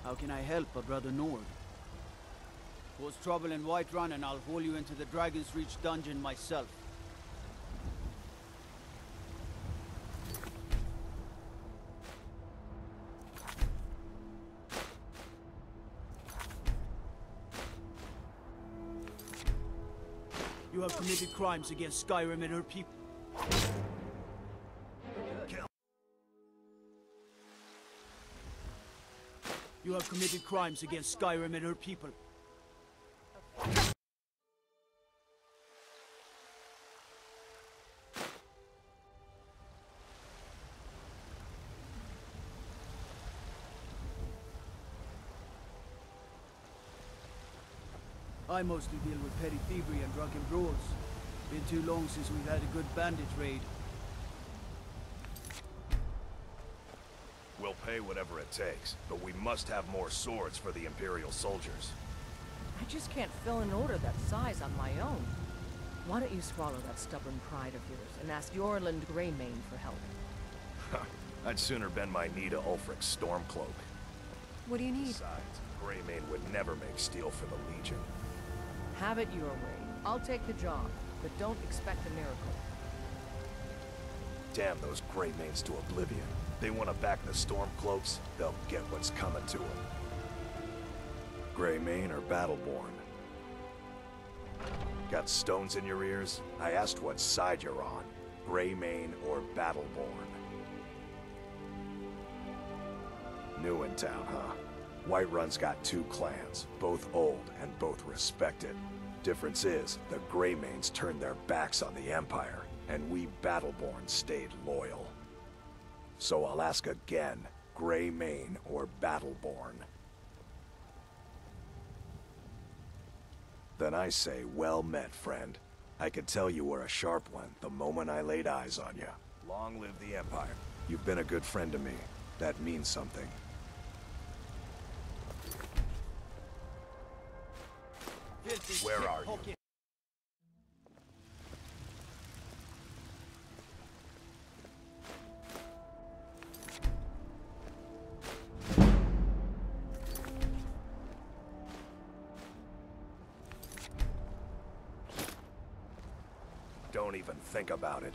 How can I help a brother Nord? Cause trouble in Whiterun and I'll haul you into the Dragon's Reach dungeon myself. You have committed crimes against Skyrim and her people. You have committed crimes against Skyrim and her people. I mostly deal with petty thievery and drunken brawls. Been too long since we've had a good bandit raid. We'll pay whatever it takes, but we must have more swords for the Imperial soldiers. I just can't fill an order that size on my own. Why don't you swallow that stubborn pride of yours and ask Yorland Greymane for help? I'd sooner bend my knee to Ulfric's Stormcloak. What do you need? Besides, Greymane would never make steel for the Legion. Have it your way. I'll take the job, but don't expect a miracle. Damn those Greymanes to oblivion. They want to back the Stormcloaks, they'll get what's coming to them. Greymane or Battleborn? Got stones in your ears? I asked what side you're on. Greymane or Battleborn? New in town, huh? Whiterun's got two clans, both old and both respected. Difference is, the Greymanes turned their backs on the Empire, and we Battleborn stayed loyal. So I'll ask again, Greymane or Battleborn? Then I say, well met, friend. I could tell you were a sharp one the moment I laid eyes on you. Long live the Empire. You've been a good friend to me. That means something. Where are you? Don't even think about it.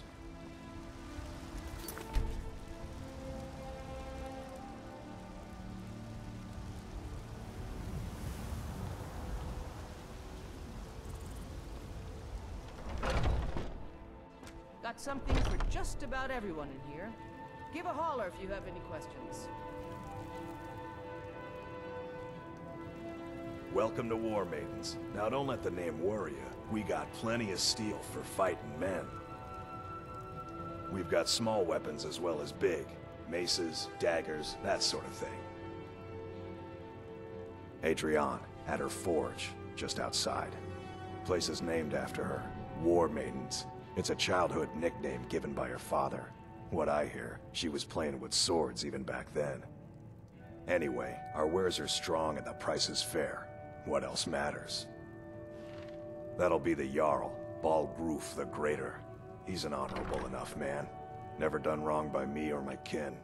Got something for just about everyone in here. Give a holler if you have any questions. Welcome to War Maidens. Now don't let the name worry you. We got plenty of steel for fighting men. We've got small weapons as well as big. Maces, daggers, that sort of thing. Adrienne, at her forge, just outside. Place is named after her. War Maidens. It's a childhood nickname given by her father. What I hear, she was playing with swords even back then. Anyway, our wares are strong and the price is fair. What else matters? That'll be the Jarl, Balgruf the Greater. He's an honorable enough man. Never done wrong by me or my kin.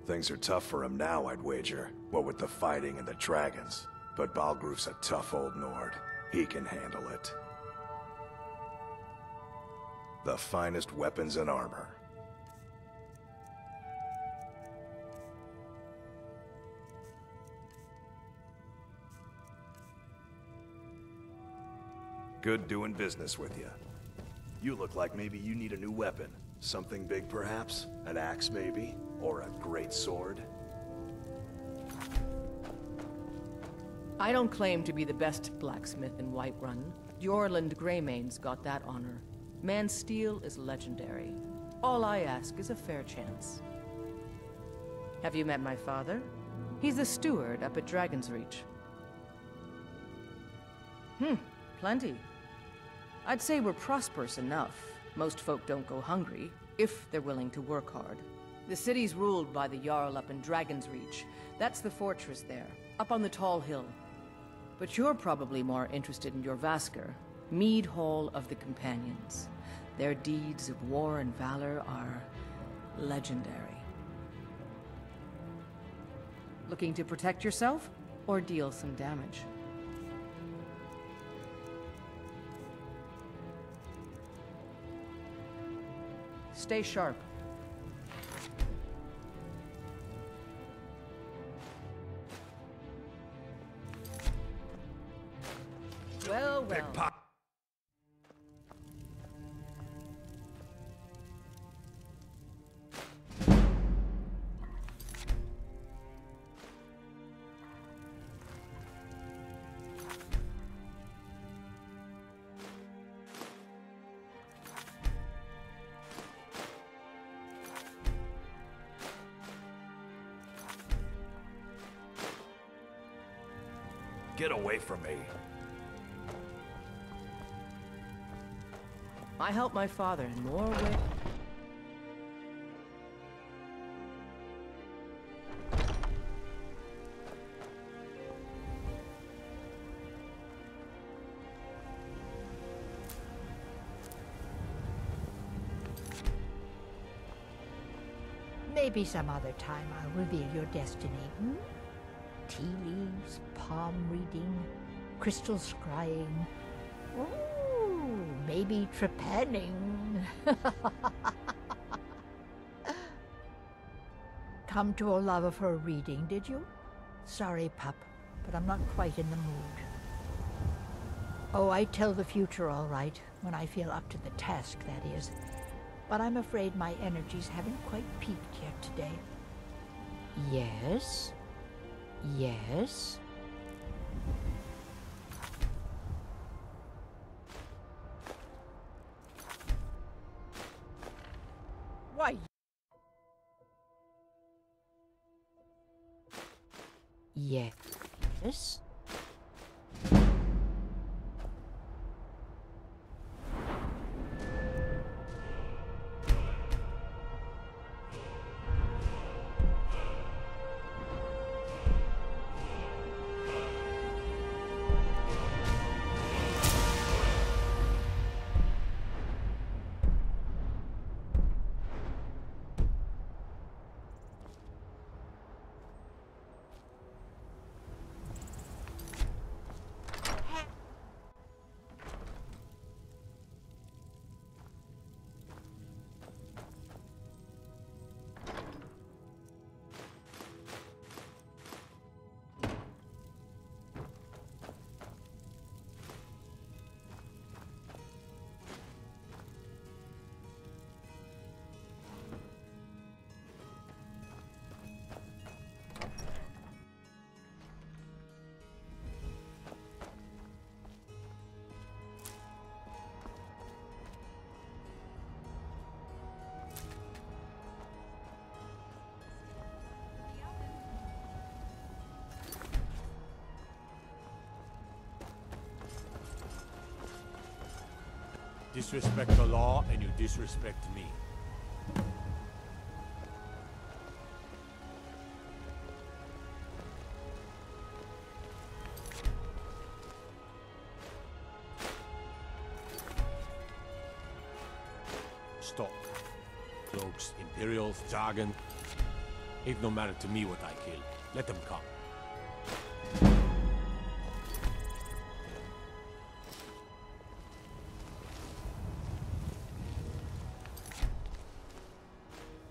Things are tough for him now, I'd wager, what with the fighting and the dragons. But Balgruf's a tough old Nord. He can handle it. The finest weapons and armor. Good doing business with you. You look like maybe you need a new weapon. Something big perhaps? An axe maybe? Or a great sword? I don't claim to be the best blacksmith in Whiterun. Yorland Greymane's got that honor. Man's steel is legendary. All I ask is a fair chance. Have you met my father? He's the steward up at Dragon's Reach. Plenty. I'd say we're prosperous enough. Most folk don't go hungry, if they're willing to work hard. The city's ruled by the Jarl up in Dragon's Reach. That's the fortress there, up on the tall hill. But you're probably more interested in your Vasker, Mead Hall of the Companions. Their deeds of war and valor are legendary. Looking to protect yourself, or deal some damage? Stay sharp. Well, well. Get away from me. I helped my father in more ways. Maybe some other time I'll reveal your destiny, hmm? Tea leaves, palm reading, crystal scrying. Ooh, maybe trepanning. Come to a love of her reading, did you? Sorry, pup, but I'm not quite in the mood. Oh, I tell the future all right, when I feel up to the task, that is. But I'm afraid my energies haven't quite peaked yet today. Yes? Yes? Why? Yes? Disrespect the law, and you disrespect me. Stop. Cloaks, Imperials, jargon. It no matter to me what I kill. Let them come.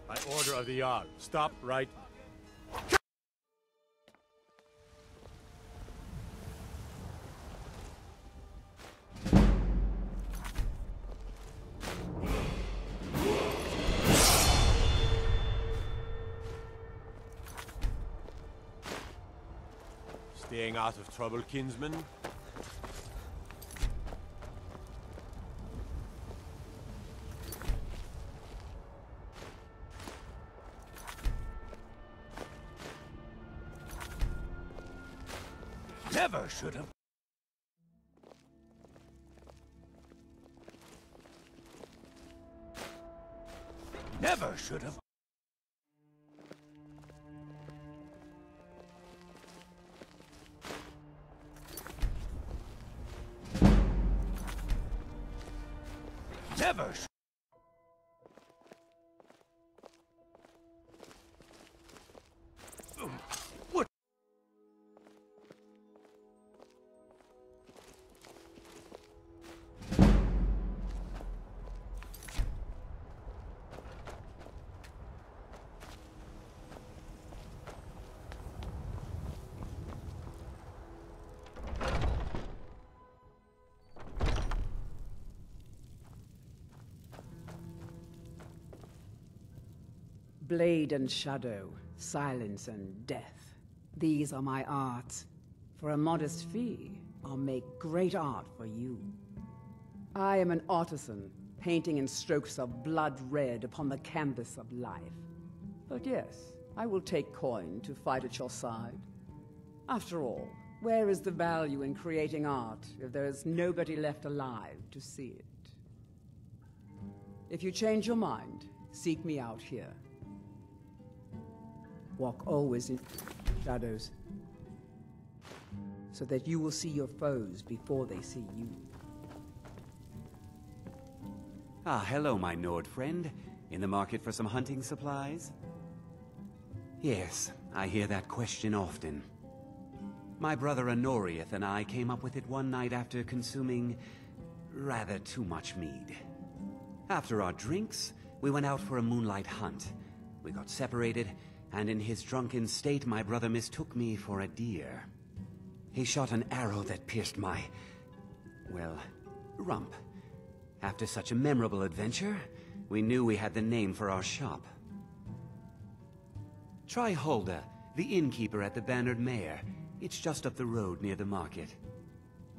By order of the Jarl. Stop right. Staying out of trouble, kinsman? Never should have. Never should have. Never should. Blade and shadow, silence and death. These are my arts. For a modest fee, I'll make great art for you. I am an artisan, painting in strokes of blood red upon the canvas of life. But yes, I will take coin to fight at your side. After all, where is the value in creating art if there is nobody left alive to see it? If you change your mind, seek me out here. Walk always in shadows, so that you will see your foes before they see you. Ah, hello, my Nord friend. In the market for some hunting supplies? Yes, I hear that question often. My brother Honorius and I came up with it one night after consuming rather too much mead. After our drinks, we went out for a moonlight hunt. We got separated, and in his drunken state, my brother mistook me for a deer. He shot an arrow that pierced my, well, rump. After such a memorable adventure, we knew we had the name for our shop. Try Hulda, the innkeeper at the Bannered Mare. It's just up the road near the market.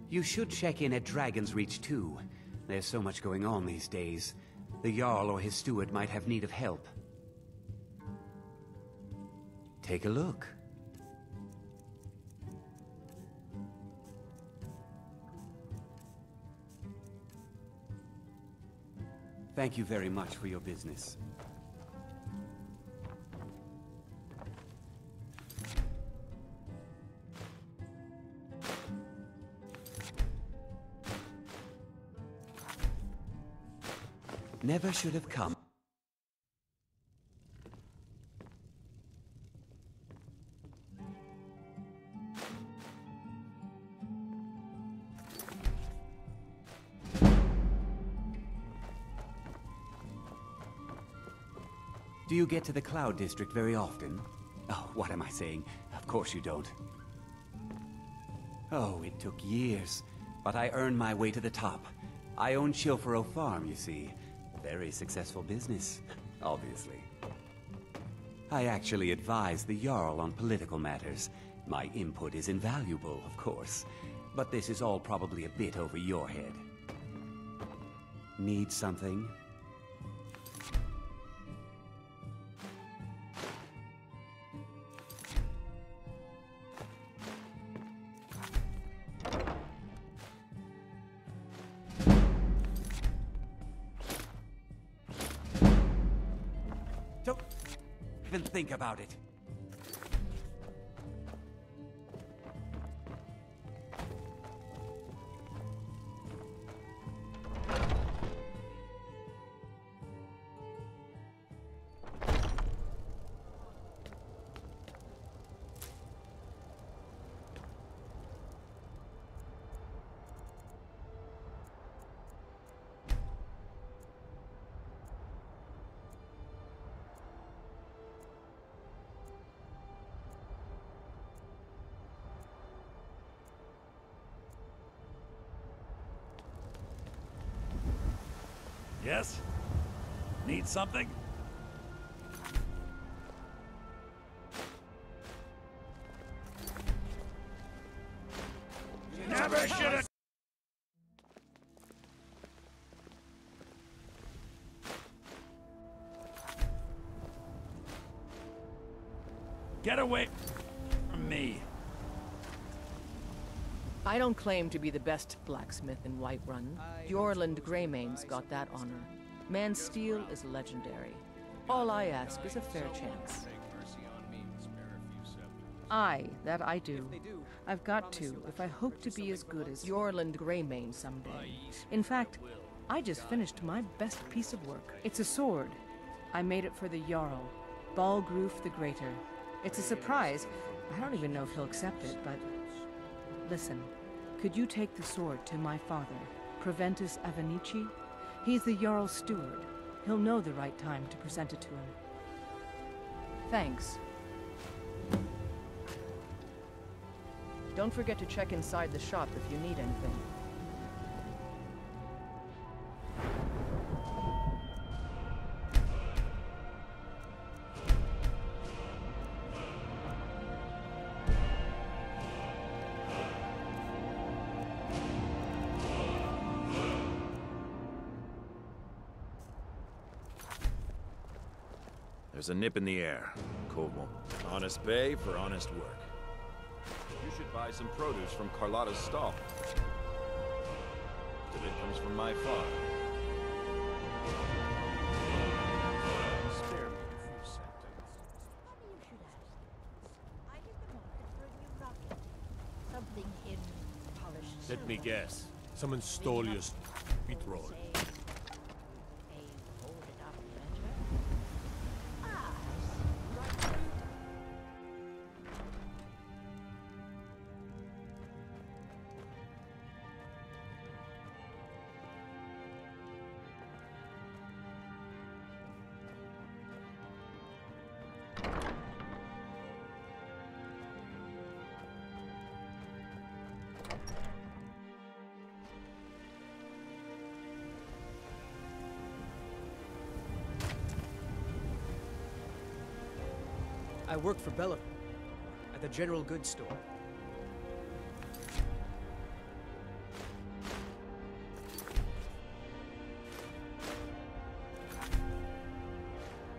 You should check in at Dragon's Reach too. There's so much going on these days. The Jarl or his steward might have need of help. Take a look. Thank you very much for your business. Never should have come. Do you get to the Cloud District very often? Oh, what am I saying? Of course you don't. Oh, it took years, but I earned my way to the top. I own Chilfaro Farm, you see. Very successful business, obviously. I actually advise the Jarl on political matters. My input is invaluable, of course, but this is all probably a bit over your head. Need something? Don't even think about it. Yes? Need something? Never should have. Get away from me. I don't claim to be the best blacksmith in Whiterun. Jorland Greymane's got that honor. Man's steel is legendary. All I ask is a fair chance. Aye, that I do. I've got to, if I hope to be as good as Jorland Greymane someday. In fact, I just finished my best piece of work. It's a sword. I made it for the Jarl, Balgruf the Greater. It's a surprise. I don't even know if he'll accept it, but... Listen, could you take the sword to my father, Proventus Avenici? He's the Jarl's steward. He'll know the right time to present it to him. Thanks. Don't forget to check inside the shop if you need anything. There's a nip in the air. Como. Honest pay for honest work. You should buy some produce from Carlotta's stall. Most of it comes from my farm. Spare me a few seconds. Funny you should ask. I hit the market for a new rocket. Something in polished Let me silver. guess. Someone stole your wheat roll. Say, a folded up ledger. Ah, I see. Right. I work for Bella at the general goods store.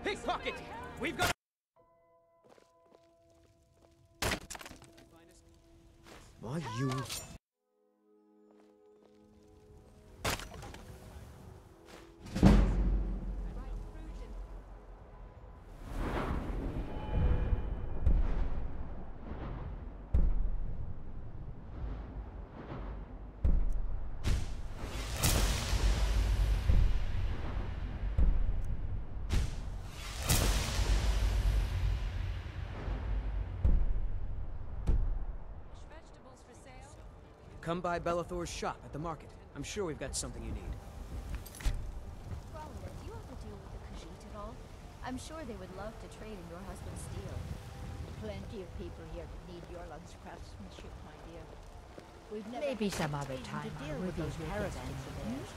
Pickpocket! We've got. Why you? Come by Bellathor's shop at the market. I'm sure we've got something you need. Cromwell, do you ever deal with the Khajiit at all? I'm sure they would love to trade in your husband's steel. Plenty of people here that need Yorland's craftsmanship, my dear. We've never maybe some other time to deal with those caravans of theirs.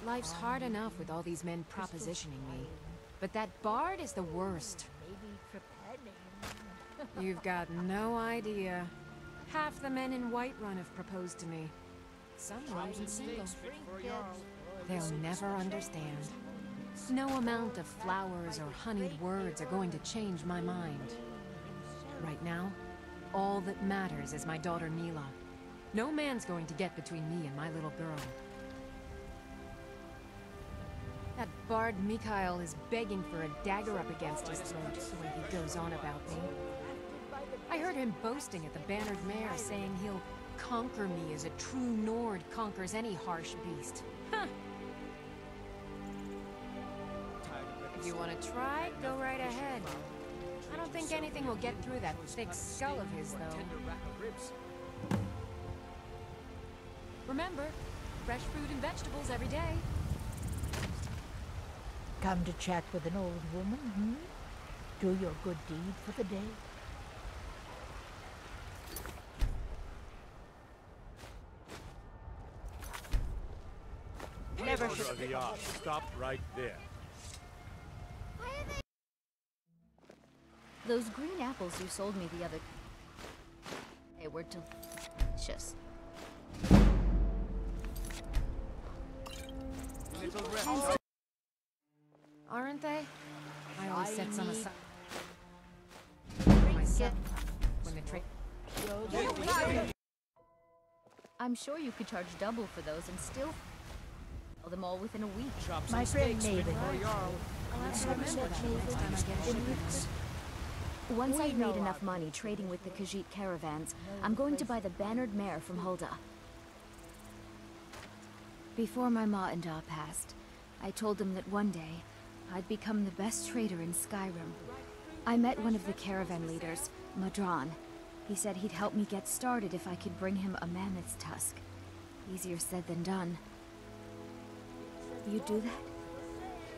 Life's hard enough with all these men propositioning me. But that bard is the worst. Maybe trepanning. You've got no idea. Half the men in Whiterun have proposed to me. Some won't be single. They'll never understand. No amount of flowers or honeyed words are going to change my mind. Right now, all that matters is my daughter Mila. No man's going to get between me and my little girl. That bard Mikhail is begging for a dagger up against his throat the way he goes on about me. I heard him boasting at the Bannered Mare, saying he'll conquer me as a true Nord conquers any harsh beast. Huh. If you want to try, go right ahead. I don't think anything will get through that thick skull of his, though. Remember, fresh fruit and vegetables every day. Come to chat with an old woman, hmm? Do your good deed for the day. Never should the yard. Stop right there. Those green apples you sold me the other... They were delicious. Aren't they? I always set some aside for myself when the trade. I'm sure you could charge double for those and still sell them all within a week. My friend Maven. I'll have to remember that next time I get shipments. Once I've made enough money trading with the Khajiit caravans, I'm going to buy the Bannered Mare from Hulda. Before my ma and Da passed, I told them that one day, I'd become the best trader in Skyrim. I met one of the caravan leaders, Madran. He said he'd help me get started if I could bring him a mammoth's tusk. Easier said than done. You'd do that?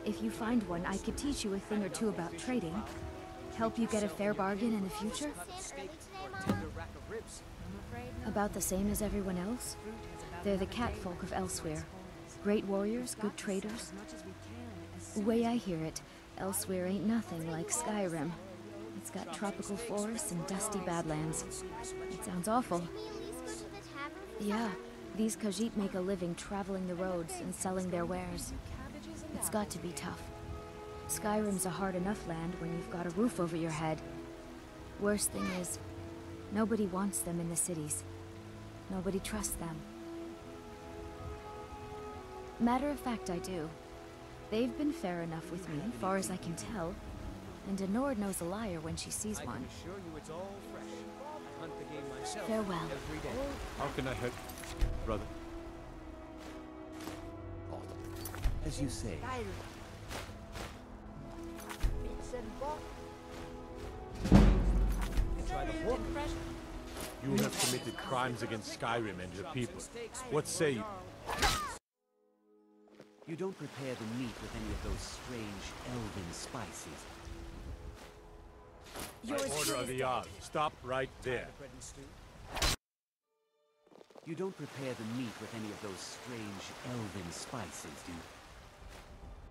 If you find one, I could teach you a thing or two about trading. Help you get a fair bargain in the future? About the same as everyone else. They're the catfolk of Elsewhere. Great warriors, good traders. The way I hear it, Elsewhere ain't nothing like Skyrim. It's got tropical forests and dusty badlands. It sounds awful. Yeah, these Khajiit make a living traveling the roads and selling their wares. It's got to be tough. Skyrim's a hard enough land when you've got a roof over your head. Worst thing is, nobody wants them in the cities. Nobody trusts them. Matter of fact, I do. They've been fair enough with me, far as I can tell. And a Nord knows a liar when she sees one. I can assure you it's all fresh. I hunt the game myself Farewell. every day. How can I help, brother? As you say. You have committed crimes against Skyrim and your people. What say you? You don't prepare the meat with any of those strange elven spices. By order of the Jarl. Stop right there. You don't prepare the meat with any of those strange elven spices, do you?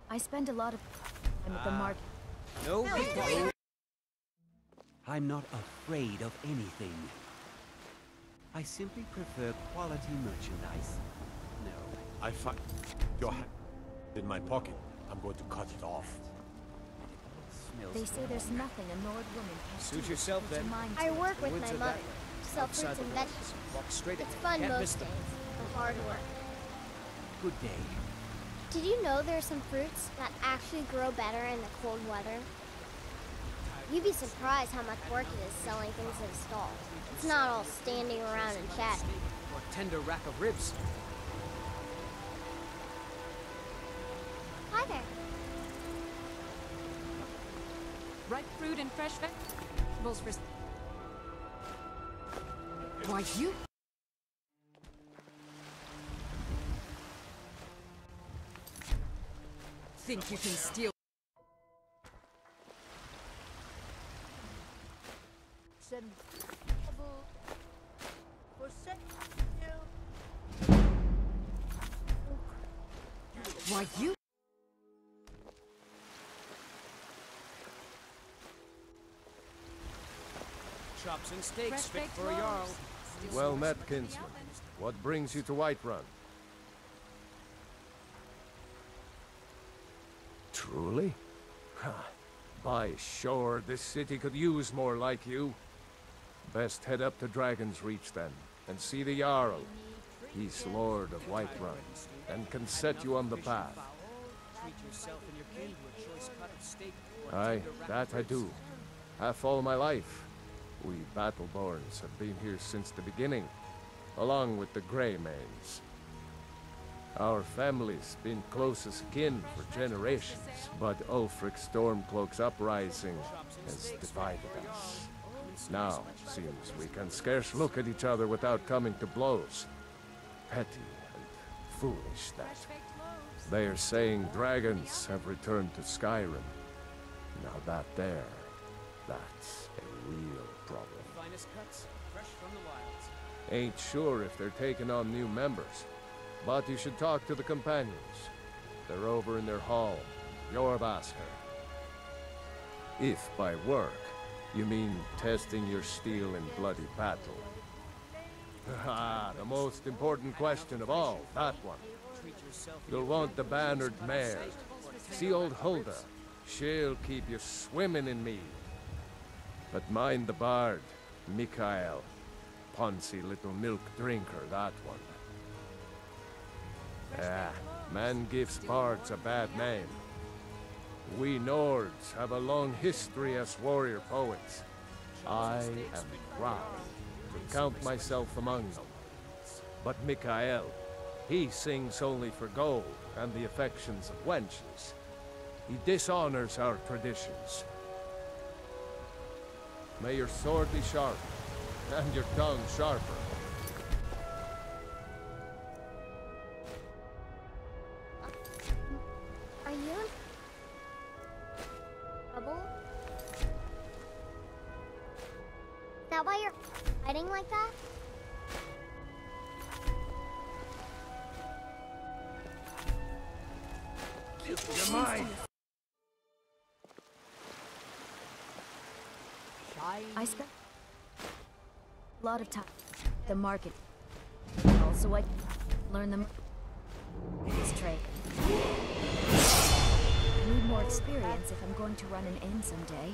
I spend a lot of time at the market. No, I'm not afraid of anything. I simply prefer quality merchandise. No. I find your hand in my pocket. I'm going to cut it off. They say there's nothing a Nord woman can Suit do yourself, to then. mind I work with Woods my are mother. that Sell outside fruits and the walls. vegetables. Walk straight It's ahead. fun Can't most miss days, them. but hard work. Good day. Did you know there are some fruits that actually grow better in the cold weather? You'd be surprised how much work it is selling things at a stall. It's not all standing around and chatting. Or a tender rack of ribs. Hi there. Ripe fruit and fresh vegetables for... Why, you... Think you can steal? Why, you... Chops and steaks Fresh fit baked for a Jarl. loaves. Well met, kinsman. What brings you to Whiterun? Truly? By shore, this city could use more like you. Best head up to Dragon's Reach then, and see the Jarl. He's Lord of Whiterun, and can set you on the path. Treat yourself and your kin to a choice cut of steak or a Aye, tender rack that of I ribs. do. Half all my life. We Battleborns have been here since the beginning, along with the Greymanes. Our family's been close as kin for generations, but Ulfric Stormcloak's uprising has divided us. Now, seems we can scarce look at each other without coming to blows. Petty and foolish that. They are saying dragons have returned to Skyrim. Now that's a real problem. Finest cuts, fresh from the wilds. Ain't sure if they're taking on new members, but you should talk to the companions. They're over in their hall. Jorvasker. If by work, you mean testing your steel in bloody battle. Ah, the most important question of all, that one. Treat yourself and You'll your want kin the to a choice bannered cut of mare. steak or a tender See old rack of Hulda. ribs. She'll keep you swimming in mead. But mind the bard, Mikael. Poncy little milk drinker, that one. Ah, man gives bards a bad name. We Nords have a long history as warrior poets. I am proud to count myself among them. But Mikael, he sings only for gold and the affections of wenches. He dishonors our traditions. May your sword be sharp, and your tongue sharper. Are you in trouble? Is that why you're fighting like that? You're mine! I spent a lot of time at the market. Also, I learned them this trade. I need more experience if I'm going to run an inn someday.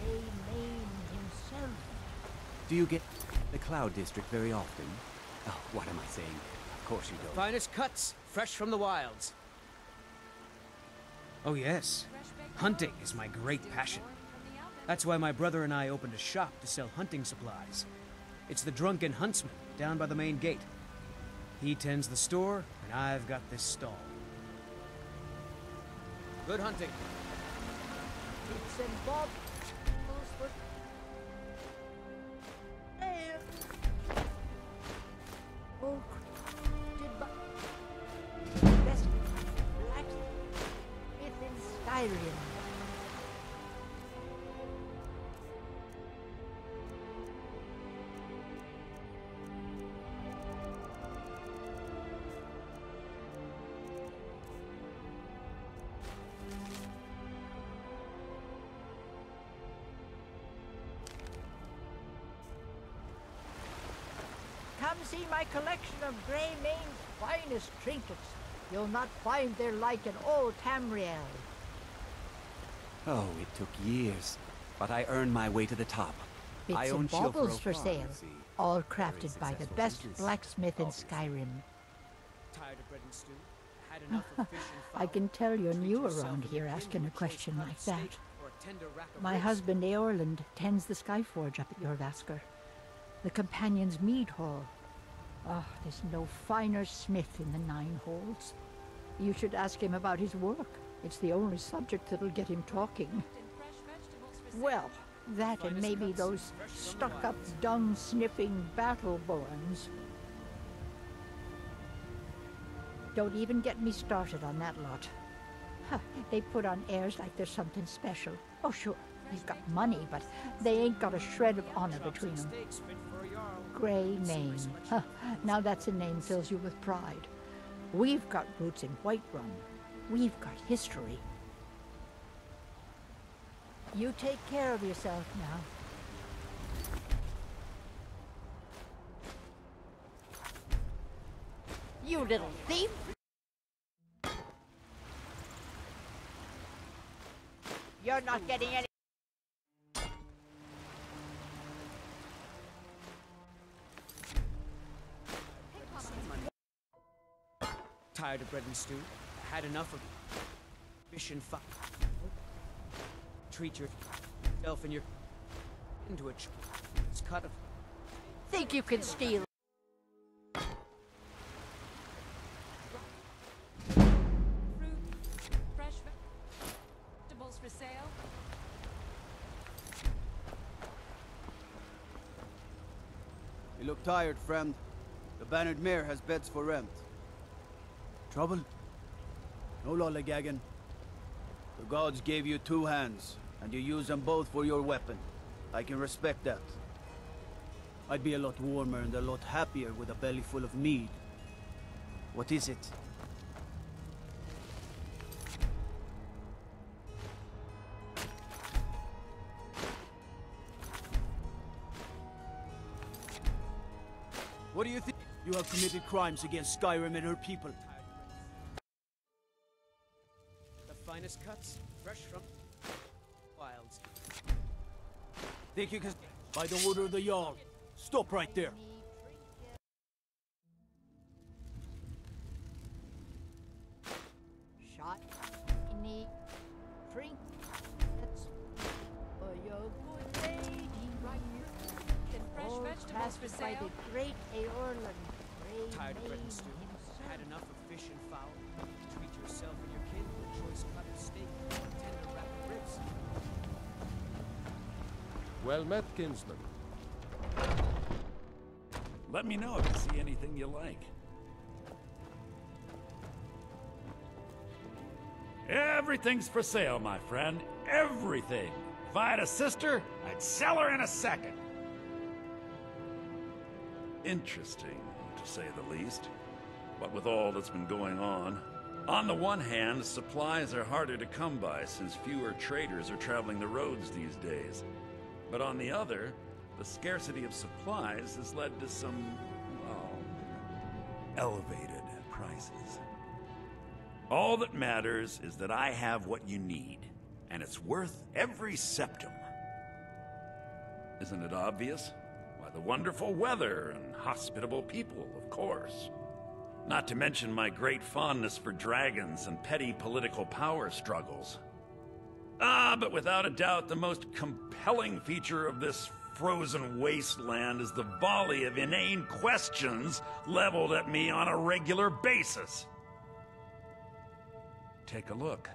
Grey Mane himself. Do you get the Cloud District very often? Oh, what am I saying? Of course you don't. Finest cuts, fresh from the wilds. Oh yes, hunting is my great passion. That's why my brother and I opened a shop to sell hunting supplies. It's the Drunken Huntsman down by the main gate. He tends the store, and I've got this stall. Good hunting. Bits and bobs. Oh, best blacksmith in Skyrim. Come see my collection of Grey Mane's finest trinkets. You'll not find their like in old Tamriel. Oh, it took years, but I earned my way to the top. I Bits own and baubles Chilfaro for Farm, sale, you see. all crafted by the successful best business. blacksmith in Skyrim. Tired of bread and stew? Had enough of fish and fowl? I can tell you're Treat new yourself around and here your kin asking to a question choice like cut steak that. or a tender rack of My ribs. husband Eorland tends the Skyforge up at Jorvaskr, the Companion's Mead Hall. Oh, there's no finer smith in the Nine Holds. You should ask him about his work. It's the only subject that'll get him talking. Well, that and maybe those stuck-up, dung-sniffing battle-borns. Don't even get me started on that lot. Huh, they put on airs like there's something special. Oh, sure, they've got money, but they ain't got a shred of honor between them. Grey Mane. Huh, now that's a name fills you with pride. We've got roots in Whiterun. We've got history. You take care of yourself now. You little thief! You're not getting any... Tired of bread and stew? Had enough of fish and fowl? Treat yourself and your into a cut of... Think you can steal? Fresh vegetables for sale. You look tired, friend. The Bannered Mare has beds for rent. Trouble? No lollygagging. The gods gave you two hands, and you use them both for your weapon. I can respect that. I'd be a lot warmer and a lot happier with a belly full of mead. What is it? What do you think? You have committed crimes against Skyrim and her people. The finest cuts, fresh from wilds. Think you can... By the order of the Jarl. Stop right there. Shot. Need drink. That's for your good lady right here. Fresh All vegetables for crafted by sale. the great Eorland. Grey Tired of bread and Mane stew? himself. Had enough of fish and fowl? Treat yourself and your kin to a choice cut of steak or a tender rack of ribs. Well met, kinsman. Let me know if you see anything you like. Everything's for sale, my friend. Everything. If I had a sister, I'd sell her in a second. Interesting, to say the least. What with all that's been going on the one hand, supplies are harder to come by since fewer traders are traveling the roads these days. But on the other, the scarcity of supplies has led to some, well, elevated prices. All that matters is that I have what you need, and it's worth every septum. Isn't it obvious? Why, the wonderful weather and hospitable people, of course. Not to mention my great fondness for dragons and petty political power struggles. But without a doubt, the most compelling feature of this frozen wasteland is the volley of inane questions leveled at me on a regular basis. Take a look.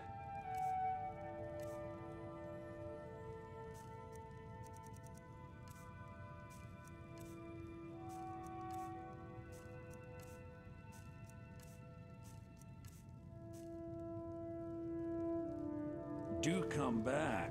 Do come back.